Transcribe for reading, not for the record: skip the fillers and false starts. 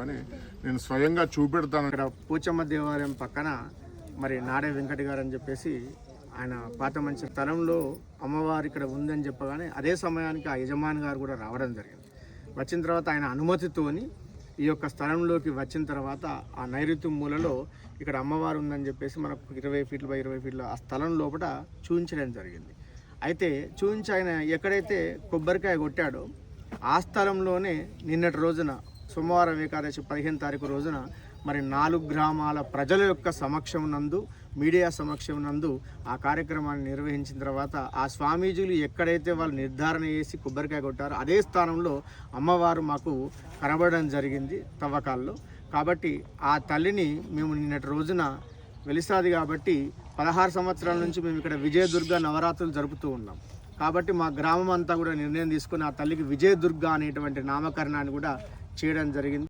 అని నేను స్వయంగా చూపెడతాను. ఇక్కడ పోచమ్మ దేవాలయం పక్కన మరి నాడే వెంకట గారు అని చెప్పేసి ఆయన పాత మంచి స్థలంలో అమ్మవారు ఇక్కడ ఉందని చెప్పగానే అదే సమయానికి ఆ యజమాని గారు కూడా రావడం జరిగింది. వచ్చిన తర్వాత ఆయన అనుమతితోని ఈ యొక్క స్థలంలోకి వచ్చిన తర్వాత ఆ నైరుతి మూలలో ఇక్కడ అమ్మవారు ఉందని చెప్పేసి మనకు 20 ఫీట్లు బై 20 ఫీట్ల ఆ స్థలం లోపల చూపించడం జరిగింది. అయితే చూపించి ఆయన ఎక్కడైతే కొబ్బరికాయ కొట్టాడో ఆ స్థలంలోనే నిన్నటి రోజున సోమవారం ఏకాదశి 15 తారీఖు రోజున మరి 4 గ్రామాల ప్రజల యొక్క సమక్షం నందు మీడియా సమక్షం నందు ఆ కార్యక్రమాన్ని నిర్వహించిన తర్వాత ఆ స్వామీజీలు ఎక్కడైతే వాళ్ళు నిర్ధారణ చేసి కొబ్బరికాయ కొట్టారో అదే స్థానంలో అమ్మవారు మాకు కనబడడం జరిగింది తవ్వకాల్లో. కాబట్టి ఆ తల్లిని మేము నిన్నటి రోజున వెలిసాది కాబట్టి 16 సంవత్సరాల నుంచి మేము ఇక్కడ విజయదుర్గ నవరాత్రులు జరుపుతూ ఉన్నాం. కాబట్టి మా గ్రామం అంతా కూడా నిర్ణయం తీసుకుని ఆ తల్లికి విజయదుర్గ అనేటువంటి నామకరణాన్ని కూడా చేయడం జరిగింది.